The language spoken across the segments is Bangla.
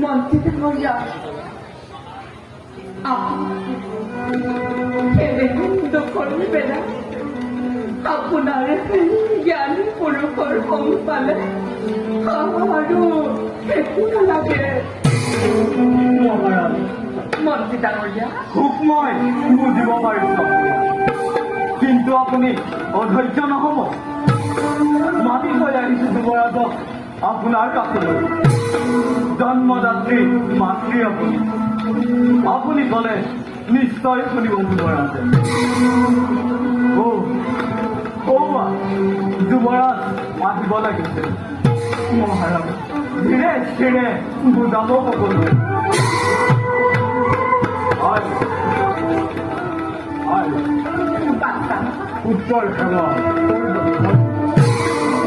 মন্ত্রীতে হইয়া করবে না আপনার জ্ঞান পুরুষর হম পালে আমারও একটু লাগে মন্ত্রীটা হইয়া সুখময় বুঝিব পাৰিছো কিন্তু আপুনি অধৈৰ্য নহব মাতি থৈ আহিছো যুৱৰাজক আপোনাৰ কাষলৈ জন্মদাত্ৰী মাতৃ আপুনি ক'লে নিশ্চয় শুনিব যুৱৰাজে যুৱৰাজ মাতিব লাগিছে মহাৰাজ ধীৰে ধীৰে বুজাব সকলো উত্তর খেলা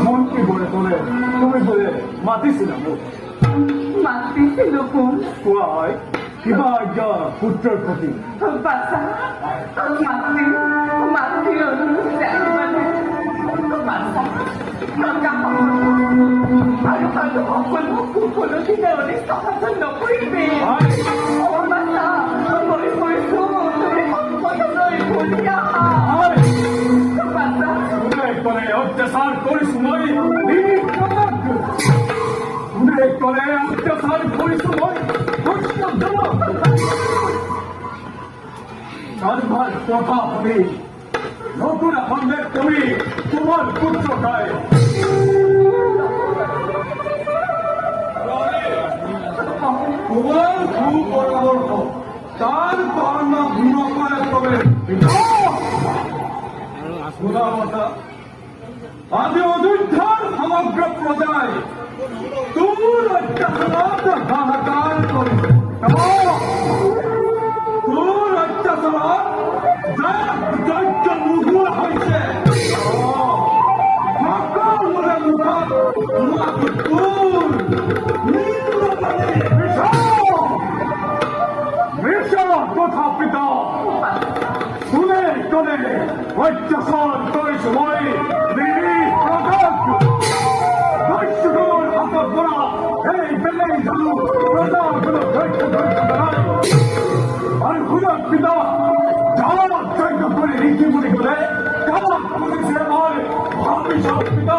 মন্ত্রী বলে তোলে তুমি বলে মাতিছিল কোন কোয়াই কিবা একটা পুত্রের প্রতি বাচ্চা মাতৃ মাতৃ বাচ্চা আৰু সকলো কুফলতি দেৱনী সহায় নকৰিবি বাচ্চা মই কৈছো তুমি সম্পদলৈ ঘূৰি আহা অত্যাচার করিস মই অত্যাচার করিস মই সর্বার কথা হবে নতুন আহমেদ তুমি তোমার পুত্রটায় তোমার সুপরামর্শ তার কর্ম ভিন্ন করে তবে আমি অযোধ্যার সমগ্র প্রজায় তোর অত্যাচার হাহাকার করি তোর অত্যাচার যজ্ঞ মুহুর হয়েছে সকলের কথা পিতা শুনে চলে অত্যাচার করিস মই পিতা যাওয়ার চৈত্য করে ঋষি মুনি করে কামাত করেছে আমার ভবিষ্যৎ পিতা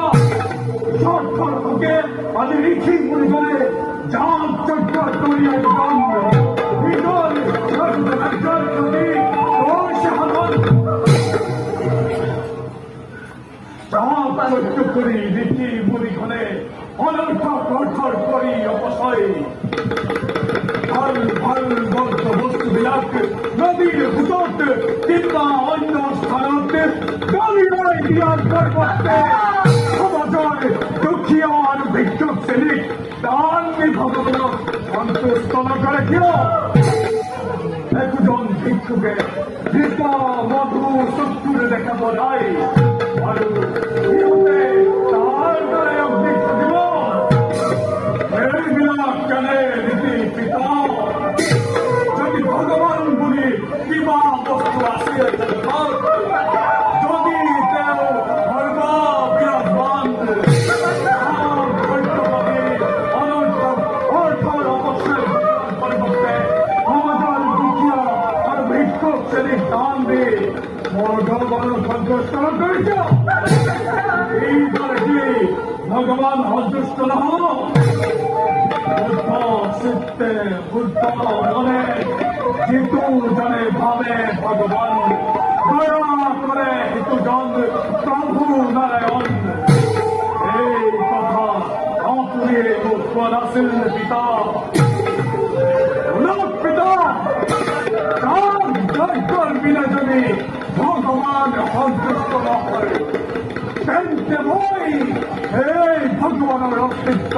সরকার থেকে আমি ঋষি মুনি করে যাওয়ার চৈত্য করিয়া করি ঋষি মুনি ঘরে অনর্থ কঠোর করি অপসয় ভাল ভাল বদ্ধ বস্তুবিলাক নদীর ভূতত কিংবা অন্য স্থানত কালিমায় দিয়ার পরিবর্তে সমাজের দুঃখীয় আর ভিক্ষুক শ্রেণীক দান ভগবানক সন্তুষ্ট নকরে কিয় একজন ভিক্ষুকে ঘৃত মধু চক্ষুরে দেখাব নাই আৰু সিহঁতে তাৰ দৰে অভিজ্ঞ দিব এইবিলাক কেনে নীতি পিতা যদি ভগৱান বুলি কিবা বস্তু আছে যদি তেওঁ সৰ্ববিৰাজমান অৰ্থৰ অপচয় পৰিৱৰ্তে সমাজৰ দুখীয়া আৰু ভিক্ষুক শ্ৰেণীক দান দি মোৰ ভগৱানক সন্তুষ্ট কৰিছ এইদৰে কি ভগৱান সন্তুষ্ট নহ'ব বুদ্ধ চিত্তে বুদ্ধ মনে যিটো জনে ভাবে ভগৱান দয়া কৰে সিটোজন প্ৰভু নাৰায়ণ এই কথা আপুনিয়ে মোক কোৱা নাছিল পিতা পিতা যজ্ঞৰ বিনা যদি ভগৱান সন্তুষ্ট নহয় তেন্তে মই এই ভগৱানৰ অস্তিত্ব